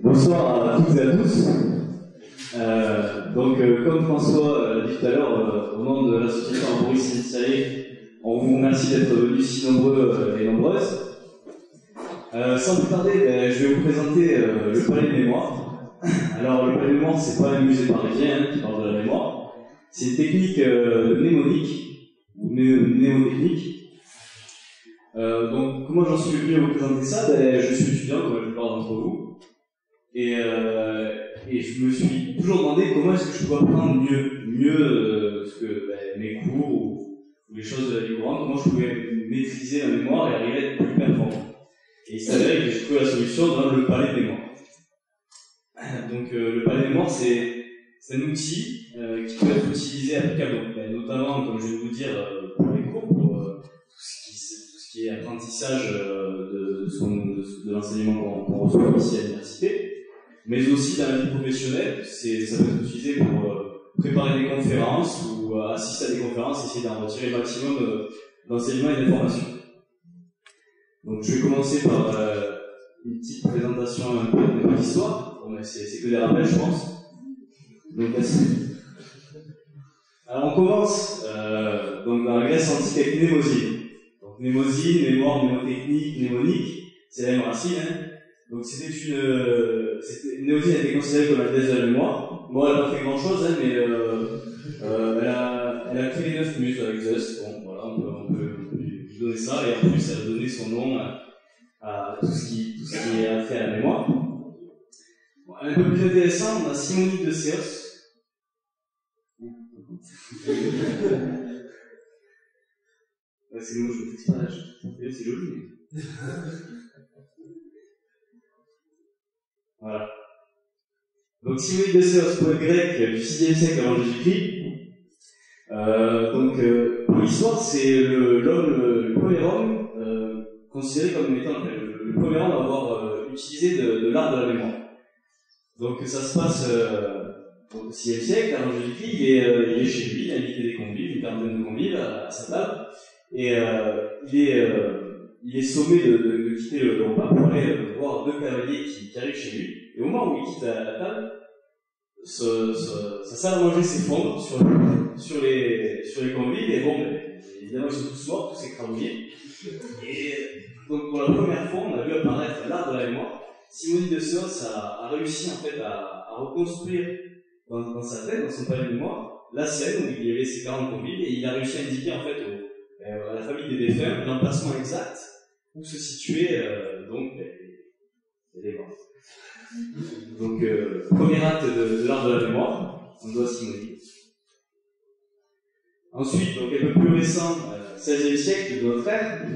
Bonsoir à toutes et à tous. Comme François l'a dit tout à l'heure, au nom de l'association Arboris Initiae, on vous remercie d'être venus si nombreux et nombreuses. Sans plus tarder, je vais vous présenter le palais de mémoire. Alors, le palais de mémoire, c'est pas un musée parisien qui parle de la mémoire. C'est une technique mnémonique ou mnémotechnique. Donc, comment j'en suis venu à vous présenter ça? Je suis étudiant, comme la plupart d'entre vous. Et je me suis toujours demandé comment est-ce que je pouvais apprendre mieux mes cours ou les choses de la vie courante, comment je pouvais maîtriser la mémoire et arriver à être plus performant. Et il s'avérait que j'ai trouvé la solution dans le palais de mémoire. Donc le palais de mémoire, c'est un outil qui peut être utilisé applicablement, notamment, comme je vais vous dire, pour les cours, pour tout ce qui est apprentissage de l'enseignement qu'on reçoit ici à l'université, mais aussi dans la vie professionnelle. Ça peut être utilisé pour préparer des conférences ou assister à des conférences, essayer d'en retirer le maximum d'enseignement et d'information. Donc je vais commencer par une petite présentation un peu de l'histoire. Bon, c'est que des rappels, je pense. Donc, alors on commence dans la Grèce antique avec Mnémosyne. Donc Mnémosyne, mémoire, mnémotechnique, mnémonique, c'est la même racine. Donc Mnémosyne a été considérée comme la déesse de la mémoire. Bon, elle n'a pas fait grand-chose, mais elle a créé 9 muses avec Zeus. Bon, voilà, on peut lui donner ça, et en plus elle a donné son nom à tout ce qui est fait à la mémoire. Bon, un peu plus intéressant, on a Simonides de Céos. C'est bon, je ne fixe pas là, c'est joli. Voilà. Donc Simonides de Céos, poète grec du 6e siècle avant Jésus-Christ. Pour l'histoire, c'est le premier homme considéré comme étant le premier homme à avoir utilisé de l'art de la mémoire. Donc ça se passe au 6e siècle avant Jésus-Christ. Il est chez lui, il a invité des convives, une quarantaine de convives à sa table, et il est sommé de quitter le repas pour aller voir 2 cavaliers qui arrivent chez lui. Et au moment où il quitte la table, sa salle à manger s'effondre sur les convives, et bon, évidemment ils sont tous morts, tous écrabouillés. Et donc pour la première fois, on a vu apparaître l'art de la mémoire. Simonides de Céos a réussi en fait à reconstruire dans sa tête, dans son palais de mémoire, la scène où il y avait ces 40 convives, et il a réussi à indiquer en fait à la famille des défunts l'emplacement exact où se situaient les morts. Donc, premier acte de l'art de la mémoire, on doit Simonide. Ensuite, donc un peu plus récent, 16e siècle de notre ère,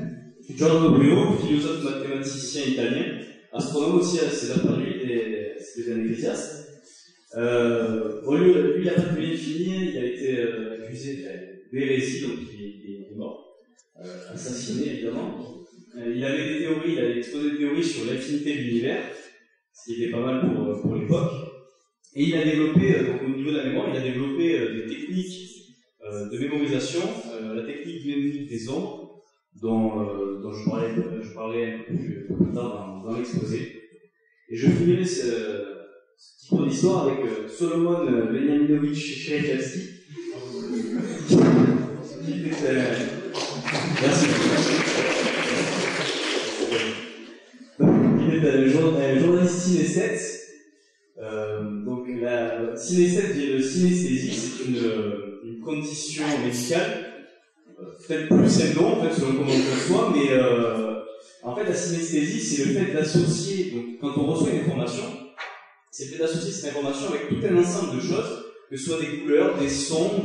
Giordano Bruno, philosophe mathématicien italien, astronome aussi à ses dates par lui, c'était un ecclésiaste. Lui, il n'a pas de bien fini, il a été accusé d'hérésie, donc il est mort, assassiné évidemment. Il avait des théories, il avait exposé des théories sur l'infinité de l'univers, ce qui était pas mal pour l'époque. Et il a développé, donc au niveau de la mémoire, il a développé des techniques de mémorisation, la technique mnémonique des ombres, dont je parlais un peu plus tard dans l'exposé. Et je finirai ce petit cours d'histoire avec Solomon Benjaminovitch Tcherekalski. Merci. Il est un journaliste synesthète. Donc la synesthète vient de synesthésie, c'est une condition médicale, peut-être plus simple en fait selon comment on le perçoit, mais en fait la synesthésie c'est le fait d'associer, donc quand on reçoit une information, c'est le fait d'associer cette information avec tout un ensemble de choses, que ce soit des couleurs, des sons,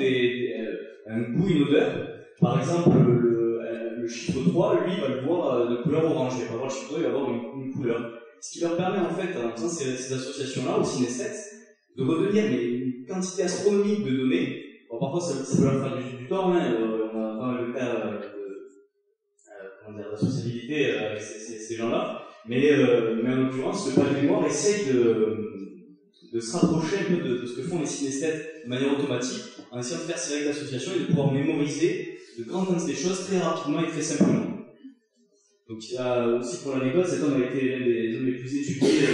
un goût, une odeur. Par exemple, le chiffre 3, lui, va le voir de couleur orange. Il va voir le chiffre 2, il va avoir une couleur. Ce qui leur permet, en fait, en faisant ces associations-là, aux synesthètes, de retenir une quantité astronomique de données. Bon, parfois, ça peut leur faire du tort, hein. On a pas mal de cas d'associabilité avec ces gens-là. Mais en l'occurrence, le palais de mémoire essaye de se rapprocher un peu de ce que font les synesthètes de manière automatique, en essayant de faire ces règles d'association et de pouvoir mémoriser de grandes quantités de choses très rapidement et très simplement. Donc, aussi pour l'anecdote, cet homme a été l'un des hommes les plus étudiés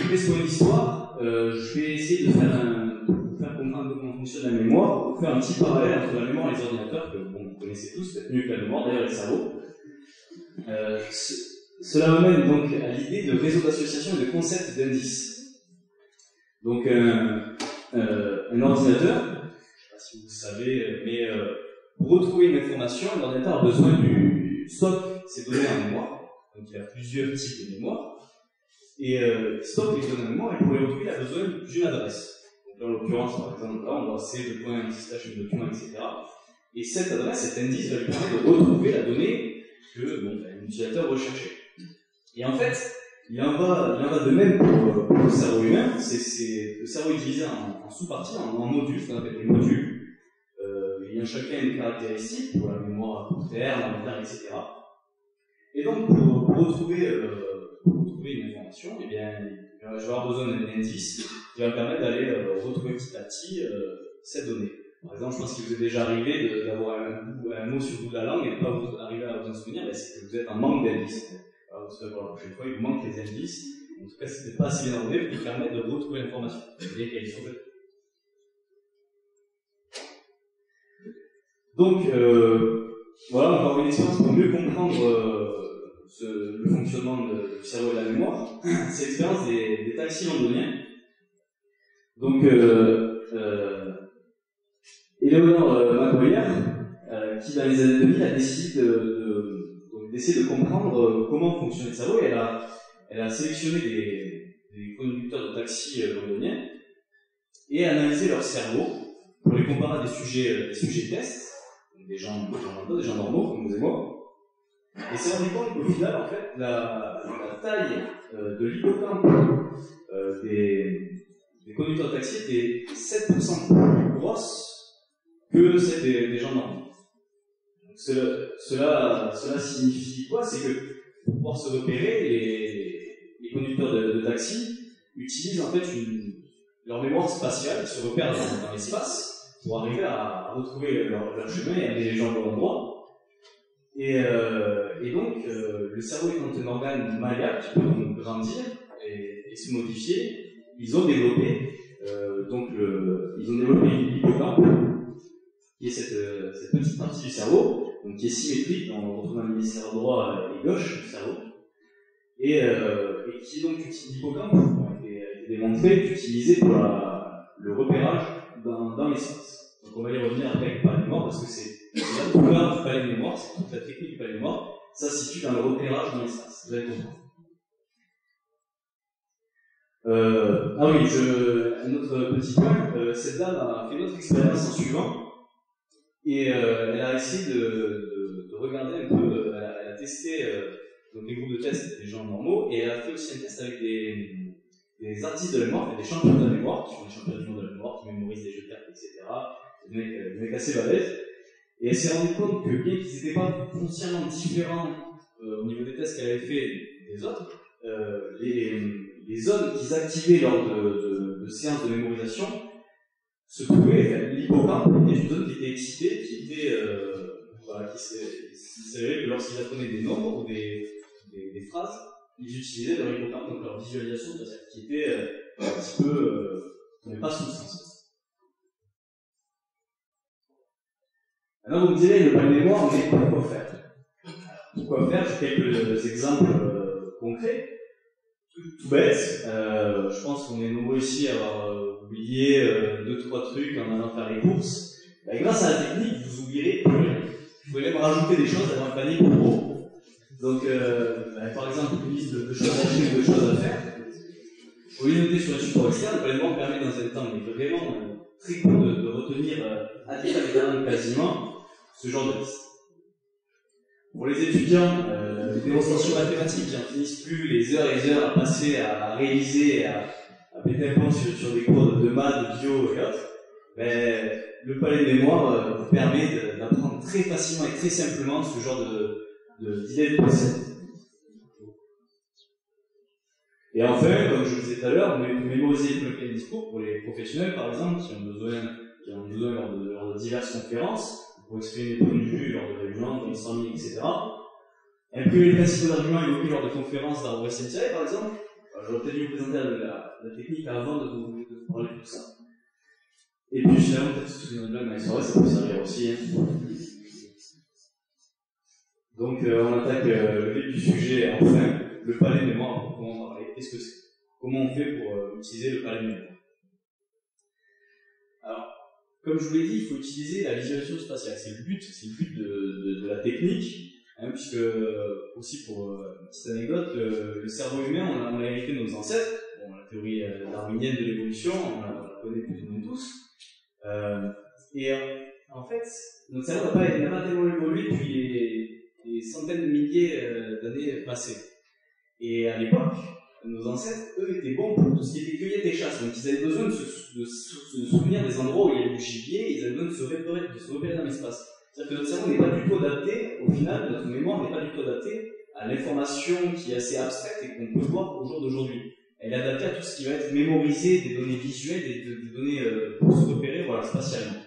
occupé ce point d'histoire, je vais essayer de faire comprendre comment fonctionne la mémoire, pour faire un petit parallèle entre la mémoire et les ordinateurs, que bon, vous connaissez tous, peut-être mieux que la mémoire, d'ailleurs le cerveau. Cela m'amène donc à l'idée de réseau d'association et de concept d'indices. Donc un ordinateur, je ne sais pas si vous savez, mais pour retrouver une information, l'ordinateur a besoin du stock ses données en mémoire. Donc il y a plusieurs types de mémoire. Et stock les données en mémoire, et pour les retrouver, il a besoin d'une adresse. Donc là, en l'occurrence, par exemple, là, on doit c2.1/document, etc. Et cette adresse, cet indice va lui permettre de retrouver la donnée que l'utilisateur recherchait. Et en fait, il en va de même pour le cerveau humain. Le cerveau est divisé en sous-parties, en modules, ce qu'on appelle des modules. Il y a chacun une caractéristique pour la mémoire à court terme, à long terme, etc. Et donc, pour retrouver une information, eh bien, je vais avoir besoin d'un indice qui va me permettre d'aller retrouver petit à petit cette donnée. Par exemple, je pense qu'il vous est déjà arrivé d'avoir un mot sur le bout de la langue et de ne pas arriver à vous en souvenir, c'est que vous êtes en manque d'indices. Alors, vous savez, pour la prochaine fois, il vous manque des indices. En tout cas, si ce n'est pas assez bien ordonné, pour vous permettre de retrouver l'information. Et qu'elle est complète. Donc, voilà, on va avoir une expérience pour mieux comprendre le fonctionnement du cerveau et de la mémoire. C'est l'expérience des taxis londoniens. Donc, Eleanor McGuire, qui dans les années 2000 a décidé d'essayer de comprendre comment fonctionnait le cerveau, et elle a sélectionné des conducteurs de taxi londoniens et analysé leur cerveau pour les comparer à des sujets tests, des gens normaux comme vous et moi. Et s'est rendu compte qu'au final, en fait, la taille de l'hippocampe des conducteurs de taxi était 7% plus grosse que celle des gens normaux. Donc cela signifie quoi? C'est que pour pouvoir se repérer, les conducteurs de taxi utilisent en fait leur mémoire spatiale, ils se repèrent dans l'espace pour arriver à retrouver leur chemin et amener les gens au bon endroit. Et donc, le cerveau étant un organe malléable qui peut donc grandir et se modifier, ils ont développé l'hippocampe, qui est cette petite partie du cerveau, donc qui est symétrique, on retrouve un hémisphère droit et gauche du cerveau, et qui donc l'hippocampe a été démontré, est utilisé pour le repérage dans l'espace. Donc on va y revenir après avec le palais de mémoire, parce que c'est la couleur du palais de mémoire, c'est toute la technique du palais de mémoire, ça se situe dans le repérage dans l'espace. Vous allez comprendre. Un autre petit point, cette dame a fait une autre expérience en suivant, et elle a essayé de regarder un peu, elle a testé donc les groupes de tests des gens normaux, et elle a fait aussi un test avec des artistes de la mémoire, des champions de la mémoire, qui font des champions du monde de la mémoire, qui mémorisent des jeux de cartes, etc. Des mecs assez balèzes. Et elle s'est rendue compte que bien qu'ils n'étaient pas foncièrement différents au niveau des tests qu'elle avait fait des autres, les zones qu'ils activaient lors de séances de mémorisation se trouvaient, l'hippocampe était une zone qui était excitée, qui s'avérait que lorsqu'ils apprenaient des nombres ou des phrases, ils utilisaient leur hippocampe, donc leur visualisation, qui était un petit peu, mais pas sous le sens. Maintenant, vous me direz, le palais de mémoire, mais pourquoi faire? Pourquoi faire? J'ai quelques exemples concrets, tout bête. Je pense qu'on est nombreux ici à avoir oublié 2-3 trucs en allant faire les courses. Et grâce à la technique, vous oublierez plus rien. Vous pouvez même rajouter des choses dans un panier plus gros. Donc, par exemple, une liste de choses à acheter ou de choses à faire. Au lieu de noter sur un support externe, le palais de mémoire permet dans un temps vraiment très court de retenir à l'état quasiment ce genre de liste. Pour les étudiants, les démonstrations mathématiques qui n'en finissent plus, les heures et les heures à passer à réaliser, à péter un plomb sur des cours de maths, de bio et autres, le palais de mémoire vous permet d'apprendre très facilement et très simplement ce genre d'idées de concept. Et enfin, comme je vous disais tout à l'heure, mémoriser le discours pour les professionnels, par exemple, qui ont besoin lors de diverses conférences, pour exprimer des points de vue lors de réunions, brainstorming, etc. Imprimer les principaux arguments évoqués lors de conférences d'Arbor SNCI, par exemple. J'aurais peut-être dû vous présenter la technique avant de vous parler de tout ça. Et puis finalement, peut-être se souvenir de blague dans les soirées, ça peut servir aussi. Donc on attaque le vif du sujet, enfin, le palais de mémoire, pour comment parler. Qu'est-ce que c'est? Comment on fait pour utiliser le palais de mémoire? Alors, comme je vous l'ai dit, il faut utiliser la visualisation spatiale. C'est le but de la technique, hein, puisque, aussi pour une petite anecdote, le cerveau humain, on l'a hérité de nos ancêtres. Bon, la théorie darwinienne de l'évolution, on la connaît plus ou moins tous. En fait, notre cerveau n'a pas tellement évolué depuis les centaines de milliers d'années passées. Et à l'époque, nos ancêtres, eux, étaient bons pour tout ce qui était cueillette et chasse. Donc ils avaient besoin de se souvenir des endroits où il y avait du gibier, ils avaient besoin de se repérer dans l'espace. C'est-à-dire que notre cerveau n'est pas du tout adapté, au final, notre mémoire n'est pas du tout adaptée à l'information qui est assez abstraite et qu'on peut voir au jour d'aujourd'hui. Elle est adaptée à tout ce qui va être mémorisé, des données visuelles, des données pour se repérer, voilà, spatialement.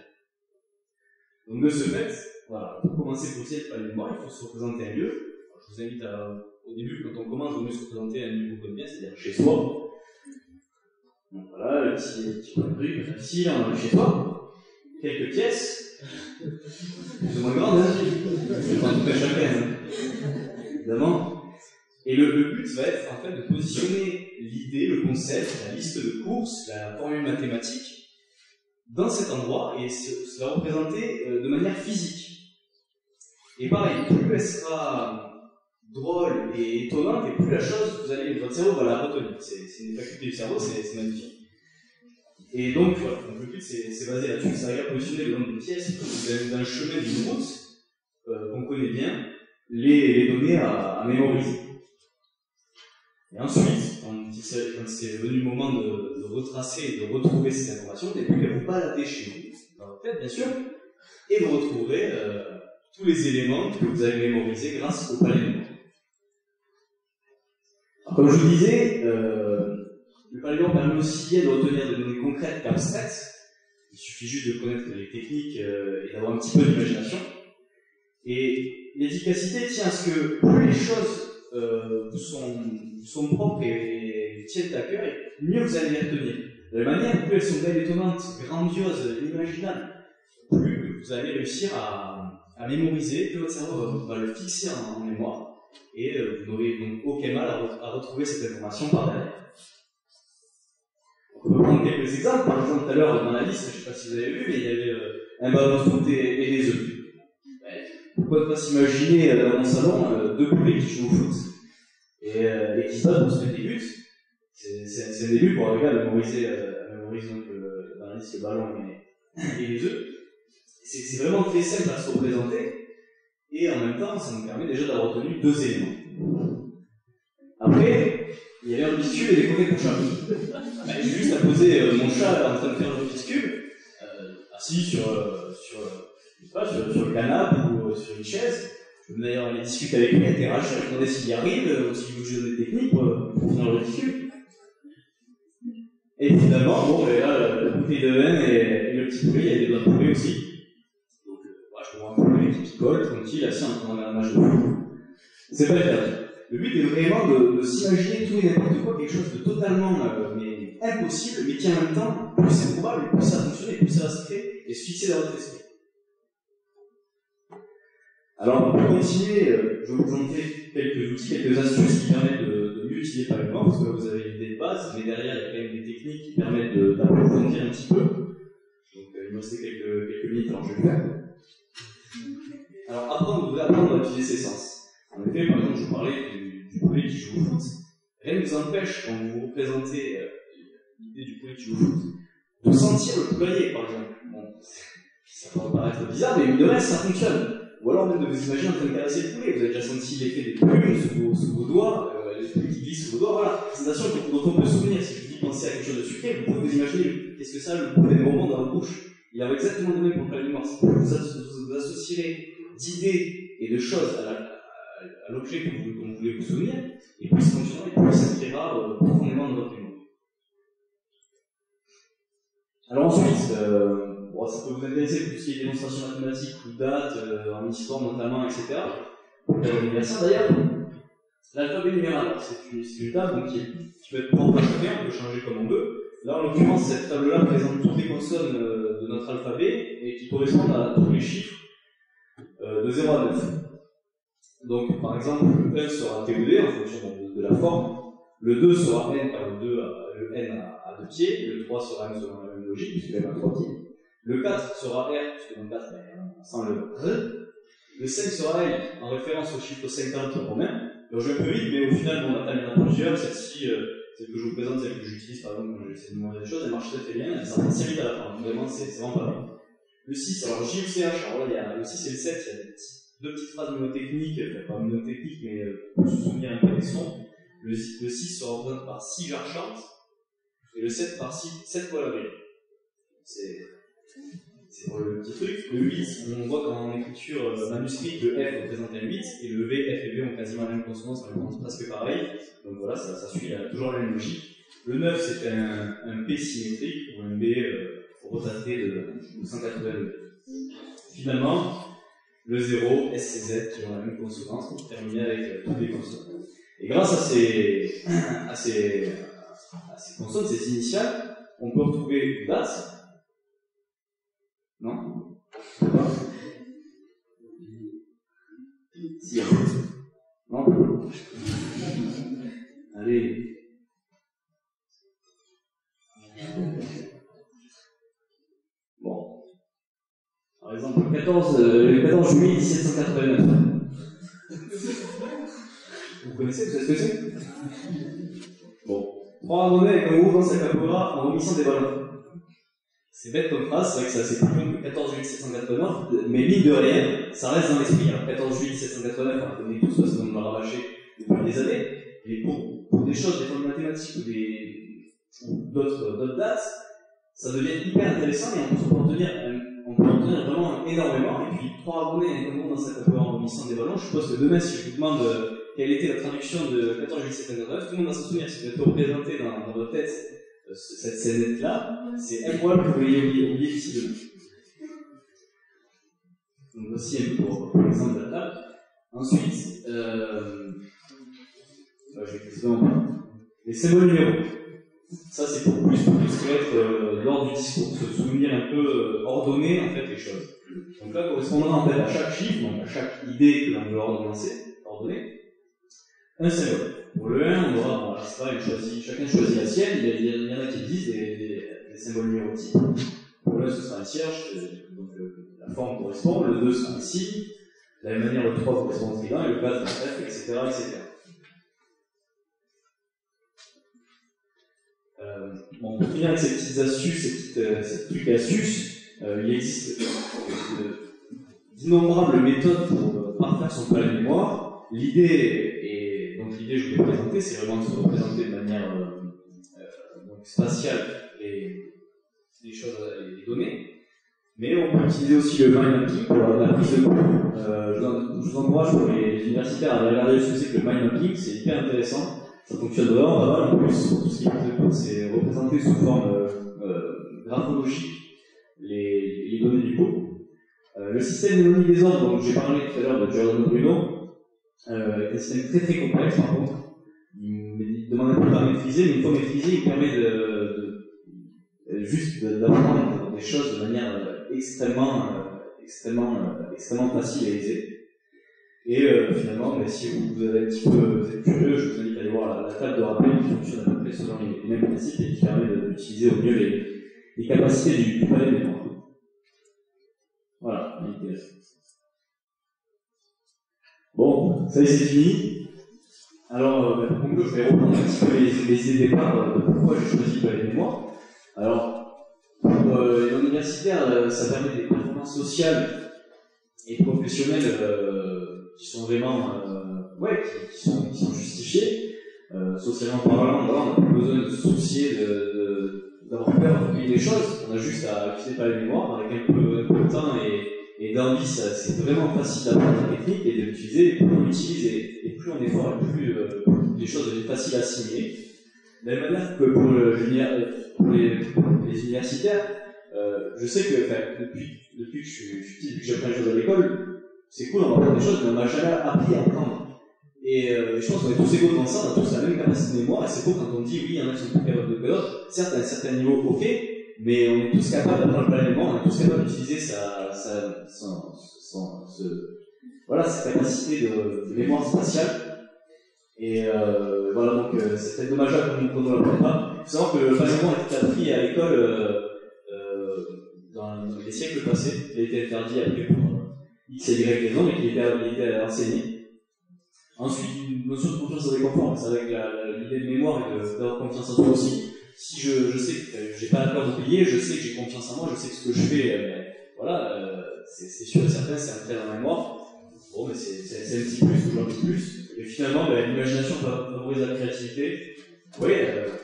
Donc de ce fait, voilà, pour commencer pour essayer de parler de mémoire, il faut se représenter un lieu. Alors, je vous invite au début, quand on commence, il vaut mieux se représenter un lieu qu'on connaît bien, c'est-à-dire chez soi. Donc voilà, le petit coin de rue, ici, on a chez soi. Quelques pièces, plus ou moins grandes, hein. Enfin, tout à chacun, hein. Évidemment. Et le but va être en fait de positionner l'idée, le concept, la liste de courses, la formule mathématique dans cet endroit et se la représenter de manière physique. Et pareil, plus elle sera drôle et étonnante, et plus la chose, votre cerveau va la retenir. C'est une faculté du cerveau, c'est magnifique. Et donc, voilà, donc le but c'est basé là-dessus, ça va positionner le long d'une pièce, d'un chemin, d'une route qu'on connaît bien, les données à mémoriser. Et ensuite, quand c'est venu le moment de retracer et de retrouver ces informations, vous n'avez plus qu'à vous balader chez vous, dans votre tête bien sûr, et vous retrouverez tous les éléments que vous avez mémorisés grâce au palais de mémoire. Alors, comme je vous disais, le palais de mémoire permet aussi bien de retenir des données concrètes qu'abstraites. Il suffit juste de connaître les techniques et d'avoir un petit peu d'imagination. Et l'efficacité tient à ce que plus les choses vous sont propres et tiennent à cœur, et mieux vous allez les retenir. De la manière, plus elles sont belles, étonnantes, grandioses, inimaginables, plus vous allez réussir à mémoriser, plus votre cerveau va le fixer en mémoire, et vous n'aurez donc aucun mal à retrouver cette information par derrière. On peut prendre quelques exemples. Par exemple, tout à l'heure, dans la liste, je ne sais pas si vous avez vu, mais il y avait un ballon de foot et des œufs. Pourquoi ne pas s'imaginer dans mon salon deux poulets qui jouent au foot et qui se battent pour se mettre des buts. C'est un début pour arriver à mémoriser donc, dans la liste le ballon et les œufs. C'est vraiment très simple à se représenter, et en même temps ça nous permet déjà d'avoir retenu deux éléments. Après, il y avait un Rubik's Cube et des croquettes pour chat. J'ai juste à poser mon chat en train de faire le Rubik's Cube, assis sur le canapé ou sur une chaise. Je peux d'ailleurs aller discuter avec lui, interagir, demander s'il y arrive, ou s'il veut que je donne des techniques pour faire le Rubik's Cube. Et finalement, bon, et là, la bouteille de vin et le petit poulet, il y a des doigts de poulet aussi. Donc, voilà, je peux voir un poulet qui picole, tranquille, assis en train de regarder un match de foot. C'est pas le faire. Le but est vraiment de s'imaginer tout et n'importe quoi, quelque chose de totalement impossible, mais qui en même temps, plus c'est probable, plus ça va fonctionner, plus ça va se créer, et se fixer dans votre esprit. Alors, pour continuer, je vais vous présenter quelques outils, quelques astuces qui permettent de mieux utiliser par exemple, parce que là, vous avez l'idée de base, mais derrière, il y a quand même des techniques qui permettent d'approfondir un petit peu. Donc, il me restait quelques minutes, alors je vais le faire. Alors, vous devez apprendre à utiliser ses sens. En effet, par exemple, je vous parlais du poulet qui joue au foot. Rien ne vous empêche, quand vous représentez l'idée du poulet qui joue au foot, de sentir le poulailler, par exemple. Bon, ça peut paraître bizarre, mais de reste, ça fonctionne. Ou alors même de vous imaginer en train de caresser le poulet. Vous avez déjà senti l'effet des plumes sous vos doigts, les plumes qui glissent sous vos doigts, voilà. Sensation dont on peut se souvenir. Si je vous dis penser à quelque chose de sucré, vous pouvez vous imaginer qu'est-ce que ça, le poulet de bonbons dans votre bouche. Il a exactement de même pour le palais de mémoire. Vous associerez d'idées et de choses à l'objet que vous voulez vous souvenir, et plus ça fonctionnera, et plus ça s'inscrira profondément dans votre mémoire. Alors ensuite, ça peut vous intéresser pour tout ce qui est démonstration mathématique ou dates, en histoire notamment, etc. L'anniversaire d'ailleurs. L'alphabet numéral, c'est une table donc, qui peut être propre à chacun, on peut changer comme on veut. Là, en l'occurrence, cette table-là présente toutes les consonnes de notre alphabet et qui correspondent à tous les chiffres de 0 à 9. Donc, par exemple, le 1 sera T ou D en fonction de la forme. Le 2 sera N car le N a 2 pieds. Le 3 sera M selon la même logique puisqu'il a 3 pieds. Le 4 sera R puisque dans le 4, sans le R. Le 5 sera L en référence au chiffre 50 romain. Alors, je vais un peu vite, mais au final, on a terminé en plusieurs. Celle-ci, celle que je vous présente, celle que j'utilise par exemple quand j'essaie de mémoriser des choses, elle marche très bien. Ça prend 5 minutes à la fin. Vraiment, c'est vraiment pas mal. Le 6, alors J ou CH, alors là, il y a le 6 et le 7, il y a deux petites phrases mnémotechniques, enfin pas mnémotechniques, mais pour se souvenir un peu des sons. Le 6 sera représenté par 6 jarchantes, et le 7 par 7 poils à rire. C'est pour le petit truc. Le 8, on voit qu'en écriture manuscrite, le F représente un 8, et le V, F et V ont quasiment la même consonance, on les prononce presque pareil. Donc voilà, ça suit toujours la même logique. Le 9, c'est un P symétrique, ou un B rotaté de 180 degrés. Finalement, le 0, S et Z, qui ont la même consonance, pour terminer avec toutes les consonnes. Et grâce à ces consonnes, ces initiales, on peut retrouver une date. Non? Si. Non? Allez. Bon. Par exemple, le 14 juillet 1789. Vous connaissez, vous savez ce que c'est? Bon. 3 randonnées avec un groupe dans sa capoeira en remissant des ballons. C'est bête comme phrase, c'est vrai que c'est assez plus long que 14 juillet 1789, mais mine de rien, ça reste dans l'esprit. Alors 14 juillet 1789, on la connaît tous parce qu'on l'a rabâché depuis des années, mais pour des choses, des formes mathématiques ou d'autres dates, ça devient hyper intéressant et on peut en tenir vraiment énormément. Et puis 3 abonnés avec un groupe dans sa capoeira en remissant des ballons, je suppose que demain, si je vous demande quelle était la traduction de 14 juillet 1789, tout le monde va se souvenir, si vous êtes représenté dans votre tête cette scénette-là, c'est un poil que vous voyez oublier ici demain. Donc voici un peu pour l'exemple de la table. Ensuite, les symboles numéraux. Ça, c'est pour plus être lors du discours, se souvenir un peu, ordonner en fait les choses. Donc là, correspondra en fait à chaque chiffre, donc à chaque idée que l'on veut ordonner, un symbole. Pour le 1, on aura, bon, là, c'est pareil, chacun choisit la sienne, il y en a qui disent des symboles numérotiques. Pour le 1, ce sera un cierge, donc la forme correspond, le 2 sera un signe, de la même manière, le 3 correspond au trident, et le 4 un F, etc., etc. Bon, pour finir avec ces petites astuces, ces trucs et astuces, il existe d'innombrables méthodes pour parfaire son palais de mémoire. L'idée, je vous l'ai présentée, c'est vraiment de se représenter de manière donc spatiale les choses, les données. Mais on peut utiliser aussi le mind mapping pour la prise de cours. Je vous encourage pour les universitaires à regarder ce que c'est que le mind mapping, c'est hyper intéressant. Ça fonctionne vraiment pas mal. En plus, tout ce qui est c'est représenter sous forme graphologique les données du cours. Le système mnémonique des ordres, dont j'ai parlé tout à l'heure de Giordano Bruno, est un système très très complexe par contre. Il demande un peu à maîtriser, mais une fois maîtrisé, il permet juste d'apprendre des choses de manière extrêmement facile et aisée. Et finalement, si vous êtes curieux, je vous invite à aller voir la table de rappel qui fonctionne à peu près selon les mêmes principes et qui permet d'utiliser au mieux les capacités du palais de mémoire. Voilà, l'idée. Bon, ça y est, c'est fini. Alors, pour conclure, je vais reprendre un petit peu les idées de départ de pourquoi j'ai choisi le palais de mémoire. Alors, pour les universitaires, ça permet des performances sociales et professionnelles qui sont vraiment qui sont justifiées. Socialement parlant, on n'a pas besoin de se soucier d'avoir peur d'oublier des choses. On a juste à utiliser par les mémoires avec un peu de temps et d'envie. C'est vraiment facile d'apprendre la technique et de l'utiliser. Et plus on l'utilise et plus on est fort et plus les choses deviennent faciles à assimiler. De la même manière que pour les universitaires, je sais que depuis que je suis petit, depuis que j'apprends les choses à l'école, c'est cool, on va apprendre des choses, mais on m'a jamais appris à apprendre. Et je pense qu'on est tous égaux dans ça, on a tous la même capacité de mémoire, et c'est beau quand on dit oui, il y en a qui sont plus capables de que d'autres, certes à un certain niveau, ok, mais on est tous capables d'apprendre plein d'éléments, on est tous capables d'utiliser voilà, cette capacité de mémoire spatiale. Et voilà, donc c'est peut-être dommageable qu'on ne l'apprenne pas. Il faut savoir que le palémo a été appris à l'école dans les siècles passés. Il a été interdit après pour X et Y raisons, mais qu'il était enseigné. Ensuite, une notion de confiance dans les conformes, c'est avec l'idée de mémoire et d'avoir confiance en soi aussi. Si je sais que j'ai pas la peur de payer, je sais que j'ai confiance en moi, je sais que ce que je fais, voilà, c'est sûr et certain, c'est ancré dans la mémoire. Bon, mais c'est un petit plus, toujours un peu plus. Et finalement, l'imagination favorise la créativité. Oui,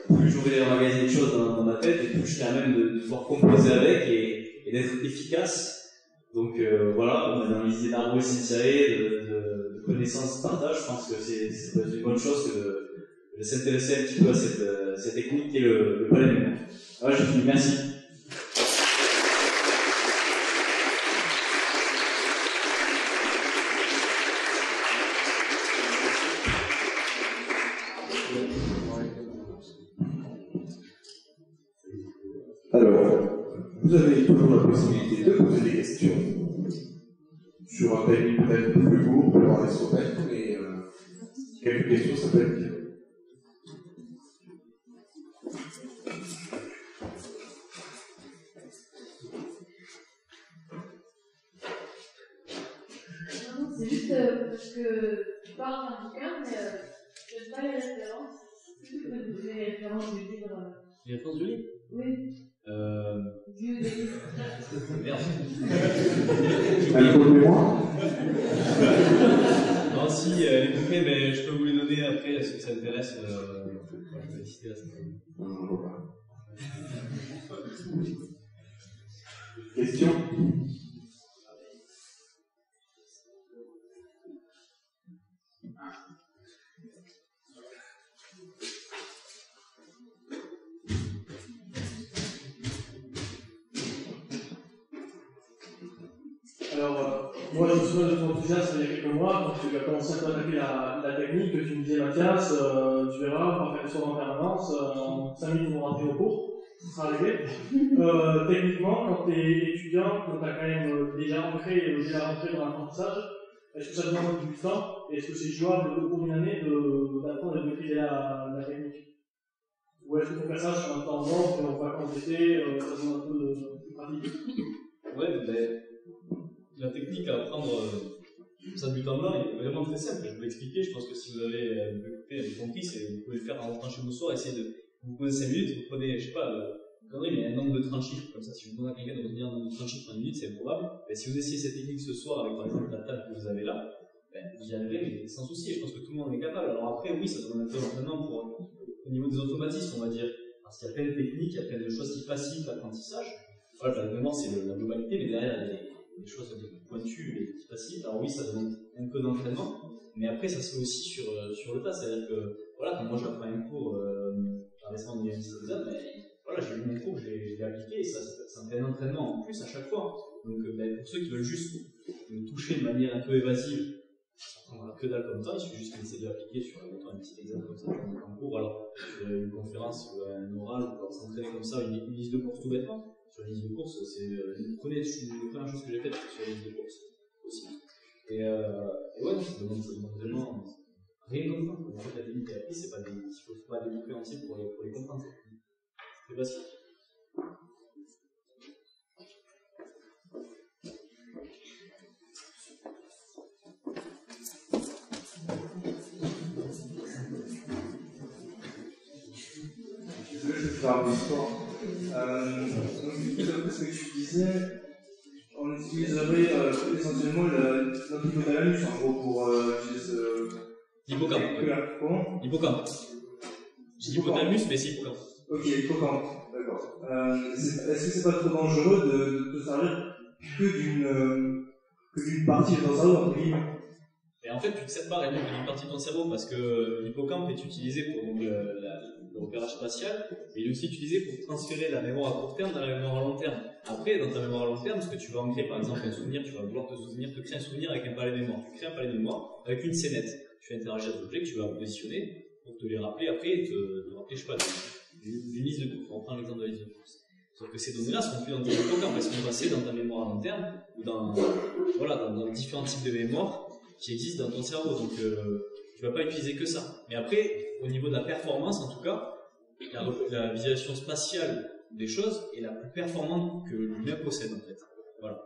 plus j'aurai emmagasiné des choses dans ma tête, et plus je serai à même de pouvoir composer avec et d'être efficace. Donc voilà, on est dans les idées d'arbre essentiel, de connaissances partage. Je pense que c'est une bonne chose que de s'intéresser un petit peu à cette technique qui est le palémo. Voilà, je finis. Merci. Alors, vous avez toujours la possibilité de poser des questions sur un timing peut-être plus court pour pouvoir les soumettre, mais quelques questions, ça peut être bien. C'est juste parce que tu parles d'un bouquin, mais je n'aime pas les références. Est-ce que tu peux donner les références du livre? Les références du livre? Oui. Vieux des livres. Merde. Un peu de mémoire? Non, si, les bouquins, mais je peux vous les donner après, si ça intéresse. Je vais citer à ce moment. Non, je vois pas. Question? Alors, moi, je me souviens de ton enthousiasme il y a quelques mois, quand tu as commencé à t'attaquer la technique, que tu me disais, Mathias, tu verras, on va faire des choses en permanence, en 5 minutes, on va rentrer au cours, ça sera arrivé. Techniquement, quand tu es étudiant, quand tu as quand même déjà rentré dans l'apprentissage, est-ce que ça demande du temps, et est-ce que c'est jouable au cours d'une année d'apprendre et de maîtriser la technique? Ou est-ce qu'on fait ça sur un temps mort, et on va compléter, ça demande un peu de pratique? Ouais, mais la technique à apprendre ça du temps blanc est vraiment très simple. Je vais vous l'expliquer. Je pense que si vous avez écouté, avez compris, vous pouvez le faire en rentrant chez vous le soir. Essayez de vous poser 5 minutes, vous prenez, je sais pas, connerie, mais un nombre de 30 chiffres. Comme ça, si vous demandez à quelqu'un de retenir un nombre de 30 chiffres en 1 minute, c'est improbable. Mais si vous essayez cette technique ce soir avec par exemple la table que vous avez là, vous y arriverez, mais sans souci. Je pense que tout le monde est capable. Alors après, oui, ça demande un peu d'entraînement au niveau des automatismes, on va dire. Parce qu'il y a plein de techniques, il y a plein de choses qui facilitent l'apprentissage. Voilà, la mémoire, c'est la globalité, mais derrière, il y a des choses pointues et qui facilitent. Alors oui, ça demande un peu d'entraînement, mais après, ça se fait aussi sur le tas. C'est-à-dire que, voilà, quand moi j'apprends un cours, récemment, il y a un petit examen, mais voilà, j'ai lu mon cours, je l'ai appliqué, et ça me fait un entraînement en plus à chaque fois. Donc, pour ceux qui veulent juste me toucher de manière un peu évasive, ça prendra que dalle comme temps, il suffit juste d'essayer de l'appliquer sur un petit examen comme ça, en cours, alors, une conférence ou un oral, ou alors s'entraîner comme ça, une liste de courses tout bêtement. Sur la liste de courses, c'est une première chose que j'ai faite sur la liste de courses aussi. Et ouais, ça demande vraiment rien comme ça. En fait, la technique est apprise, il ne faut pas des bouquins entiers pour les comprendre. C'est facile. Je vais faire un sport. Donc, ce que tu disais, on utiliserait essentiellement l'hypothalamus en gros pour utiliser l'hippocampe. Comment? L'hippocampe. J'ai dit hypothalamus, mais c'est hippocampe. Ok, hippocampe, d'accord. Est-ce que c'est pas trop dangereux de servir que d'une partie de ton cerveau, entre guillemets? Et en fait, tu te sépares réellement d'une partie de ton cerveau parce que l'hippocampe est utilisé pour le repérage spatial et il est aussi utilisé pour transférer la mémoire à court terme dans la mémoire à long terme. Après, dans ta mémoire à long terme, ce que tu vas ancrer, par exemple, un souvenir, tu vas vouloir te créer un souvenir avec un palais de mémoire. Tu crées un palais de mémoire avec une scénette. tu fais interagir des objets que tu vas positionner pour te les rappeler après et te rappeler, je sais pas, d'une liste de courses. On prend l'exemple de la liste de courses. Sauf que ces données-là seront plus dans ton stockage parce qu'elles sont passées dans ta mémoire à long terme ou dans différents types de mémoire qui existent dans ton cerveau. Donc, tu vas pas utiliser que ça. Mais après, au niveau de la performance, en tout cas, la visualisation spatiale des choses est la plus performante que l'humain possède, en fait. Voilà.